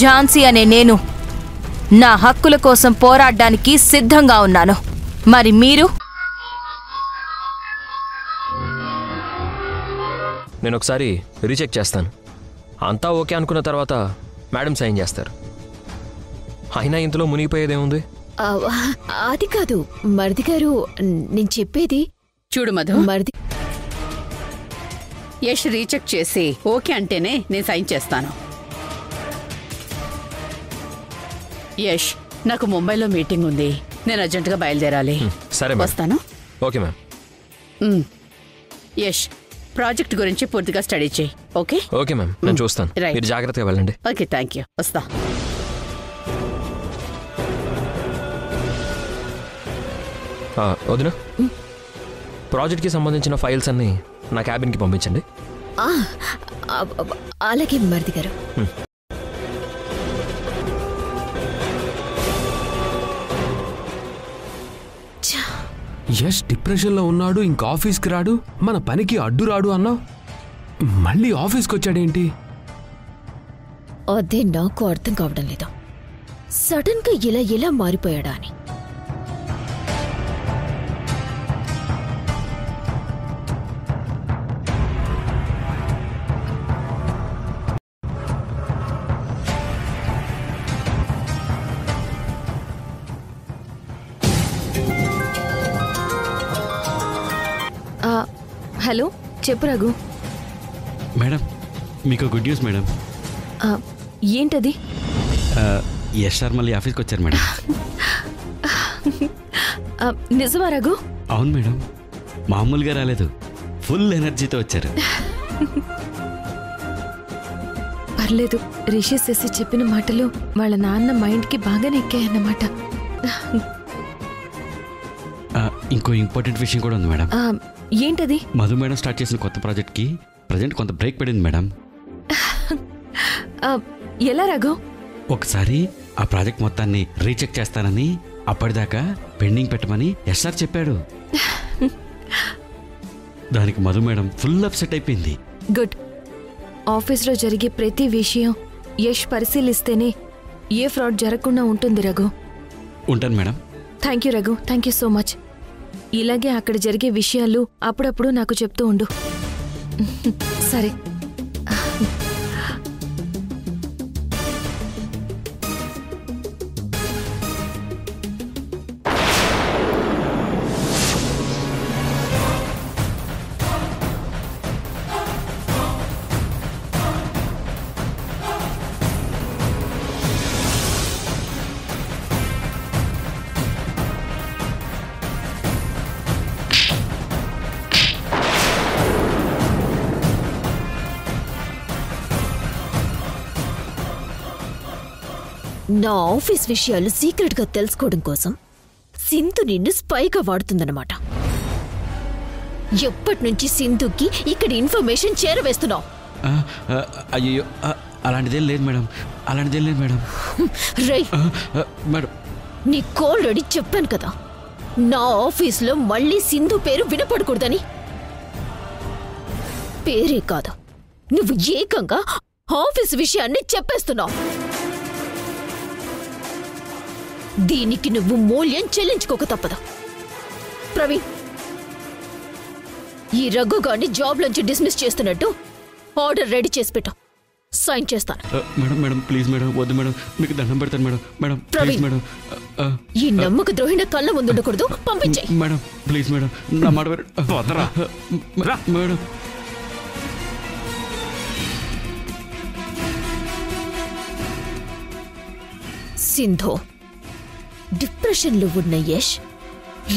ఝాన్సీ అనే నేను నా హక్కుల కోసం పోరాడడానికి సిద్ధంగా ఉన్నాను. మరి మీరు? నేను ఒకసారి రీచెక్ చేస్తాను. అంతా ఓకే అనుకున్న తర్వాత మేడం సైన్ చేస్తారు. అయినా ఇంతలో మునిగిపోయేదేముంది? అది కాదు మరిది గారు, నేను చెప్పేది చూడు మధు, మరిది యష్ రీచెక్ చేసి ఓకే అంటేనే నేను సైన్ చేస్తాను. యష్, నాకు ముంబైలో మీటింగ్ ఉంది, నేను అర్జెంటుగా బయలుదేరాలి. సరే వస్తాను. Okay ma'am. యష్, ప్రాజెక్ట్ గురించి పూర్తిగా స్టడీ చేయి. ఓకే? ఓకే మ్యామ్, నేను చూస్తాను. మీరు జాగ్రత్తగా వెళ్ళండి. Okay, thank you. వస్తా. వదిన, ప్రాజెక్ట్కి సంబంధించిన ఫైల్స్ అన్నీ నా క్యాబిన్కి పంపించండి. అలాగే మరిది గారు. యష్ డిప్రెషన్లో ఉన్నాడు, ఇంకా ఆఫీస్కి రాడు, మన పనికి అడ్డు రాడు అన్నావు, మళ్ళీ ఆఫీస్కి వచ్చాడేంటి? అదే నాకు అర్థం కావడం లేదు. సడన్ గా ఇలా మారిపోయాడా అని. హలో, చెప్పు రఘు. మేడం, మీకు గుడ్ న్యూస్ మేడం. ఏంటది? యష్ సార్ మళ్ళీ ఆఫీస్కి వచ్చారు మేడం. నిజమా రఘు? అవును మేడం, మామూలుగా రాలేదు, ఫుల్ ఎనర్జీతో వచ్చారు. పర్లేదు, రిషి శశి చెప్పిన మాటలు వాళ్ళ నాన్న మైండ్కి బాగానే ఎక్కాయన్నమాట. ఇంకో ఇంపార్టెంట్ విషయం కూడా ఉంది మేడం. ఏంటది? మధు మేడం స్టార్ట్ చేసిన కొత్త ప్రాజెక్ట్కి ప్రజెంట్ కొంత బ్రేక్ పడింది మేడం. ఎలా రఘు? ఒకసారి ఆ ప్రాజెక్ట్ మొత్తాన్ని రీచెక్ చేస్తానని, అప్పటిదాకా పెండింగ్ పెట్టమని యష్ సార్ చెప్పాడు. దానికి మధు మేడం ఫుల్ అప్సెట్ అయిపోయింది. గుడ్. ఆఫీస్లో జరిగే ప్రతి విషయం యష్ పరిశీలిస్తేనే ఏ ఫ్రాడ్ జరగకుండా ఉంటుంది రఘు. ఉంటాను madam. Thank you Raghu, thank you so much. ఇలాగే అక్కడ జరిగే విషయాలు అప్పుడప్పుడు నాకు చెప్తూ ఉండు. సరే. నా ఆఫీస్ విషయాలు సీక్రెట్ గా తెలుసుకోవడం కోసం సింధు నిన్ను స్పైగా వాడుతుందన్నమాట. ఎప్పటినుంచి సింధుకి ఇక్కడ ఇన్ఫర్మేషన్ చేరవేస్తున్నావు? అయ్యో, అలాంటిదేం లేదు మేడం, అలాంటిదేం లేదు మేడం. రై మేడం, నీకు ఆల్రెడీ చెప్పాను కదా, నా ఆఫీస్లో మళ్ళీ సింధు పేరు వినపడకూడదని. పేరే కాదు, నువ్వు ఏకంగా ఆఫీస్ విషయాన్ని చెప్పేస్తున్నావు. దీనికి నువ్వు మూల్యం చెల్లించుకోక తప్పదు. ప్రవీణ్, ఈ రఘుగాన్ని జాబ్ నుంచి డిస్మిస్ చేస్తున్నట్టు ఆర్డర్ రెడీ చేసి పెట్టు, సైన్ చేస్తాను. మేడం మేడం ప్లీజ్ మేడం, వద్దు మేడం, మీకు దండం పెడతాను మేడం. Madam please madam. ఈ నమ్మక ద్రోహిణ కళ్ళ ముందు ఉండకూడదు, పంపించేయ్. మేడం ప్లీజ్ మేడం, నా మాట మేడం. సింధు, డిప్రెషన్లో ఉన్న యష్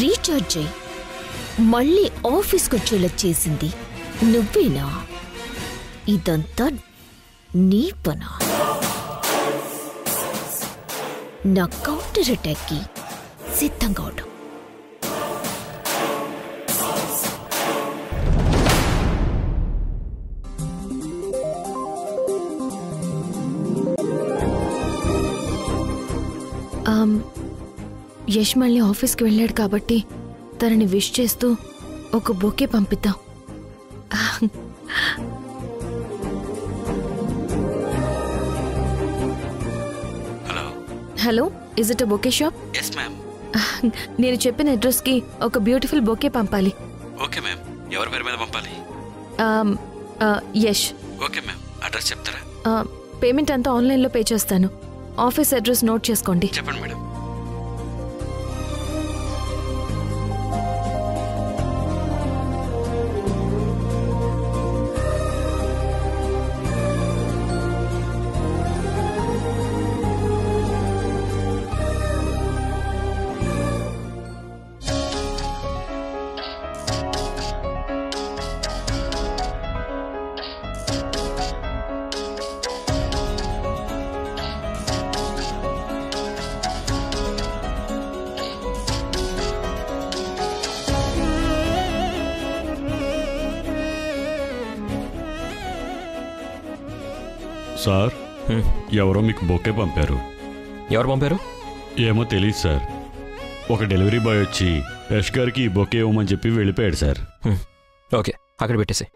రీఛార్జ్ అయ్యి మళ్ళీ ఆఫీస్కొచ్చేలా చేసింది నువ్వేనా? ఇదంతా నీ పనా? నా కౌంటర్ అటాక్కి సిద్ధంగా ఉండు. యష్ మళ్ళీ ఆఫీస్కి వెళ్ళాడు కాబట్టి తనని విష్ చేస్తూ ఒక బొకే పంపిద్దాం. Hello, is it a bouquet shop? Yes ma'am. నేను చెప్పిన అడ్రస్కి ఒక బ్యూటిఫుల్ బొకే పంపాలి. Okay ma'am. ఎవరి పేరు మీద పంపాలి? యష్. Okay ma'am. అడ్రస్ చెప్తారా? పేమెంట్ అంతా ఆన్లైన్లో పే చేస్తాను. ఆఫీస్ అడ్రస్ నోట్ చేసుకోండి. చెప్పండి మేడం. సార్, ఎవరో మీకు బొకే పంపారు. ఎవరు పంపారు? ఏమో తెలియదు సార్. ఒక డెలివరీ బాయ్ వచ్చి యష్ గారికి ఈ బొకే ఇవ్వమని చెప్పి వెళ్ళిపోయాడు సార్. ఓకే, అక్కడ పెట్టేసి.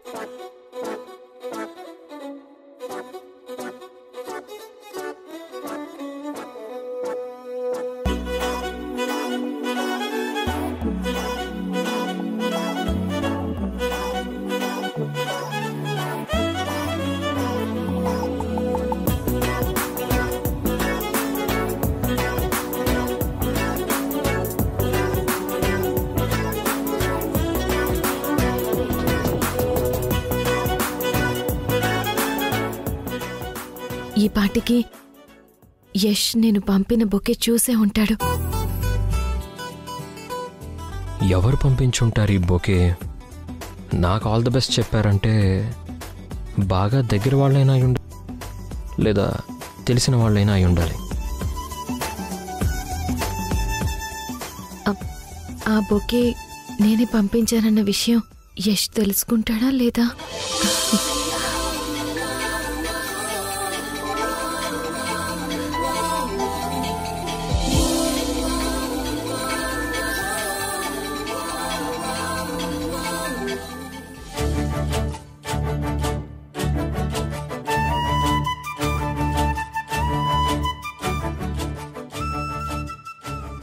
ఈ పాటికి యష్ నేను పంపిన బొకే చూసే ఉంటాడు. ఎవరు పంపించుంటారు ఈ బొకే? నాకు ఆల్ ది బెస్ట్ చెప్పారంటే బాగా దగ్గర వాళ్ళైనా అయి ఉండాలి, లేదా తెలిసిన వాళ్ళైనా అయి ఉండాలి. ఆ బొకే నేనే పంపించానన్న విషయం యష్ తెలుసుకుంటాడా లేదా?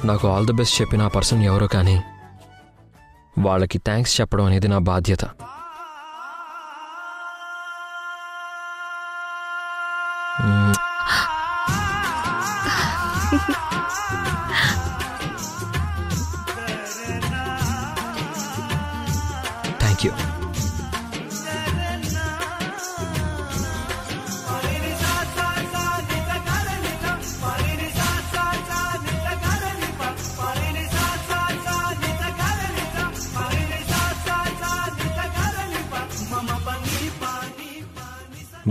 నాకు ఆల్ ది బెస్ట్ చెప్పిన ఆ పర్సన్ ఎవరో కానీ వాళ్ళకి థ్యాంక్స్ చెప్పడం అనేది నా బాధ్యత. Thank you.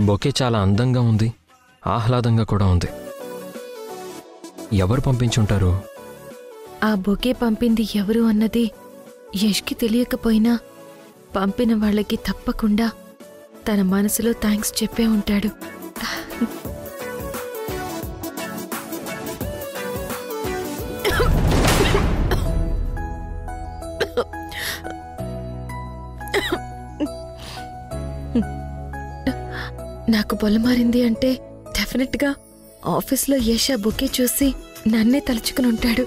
బొకే చాలా అందంగా ఉంది, ఆహ్లాదంగా కూడా ఉంది. ఎవరు పంపించుంటారు? ఆ బొకే పంపింది ఎవరు అన్నది యష్కి తెలియకపోయినా పంపిన వాళ్ళకి తప్పకుండా తన మనసులో థ్యాంక్స్ చెప్పే ఉంటాడు. నాకు బొల్లమారింది అంటే డెఫినెట్గా ఆఫీస్లో యష్ ఆ బొకే చూసి నన్నే తలుచుకుని ఉంటాడు.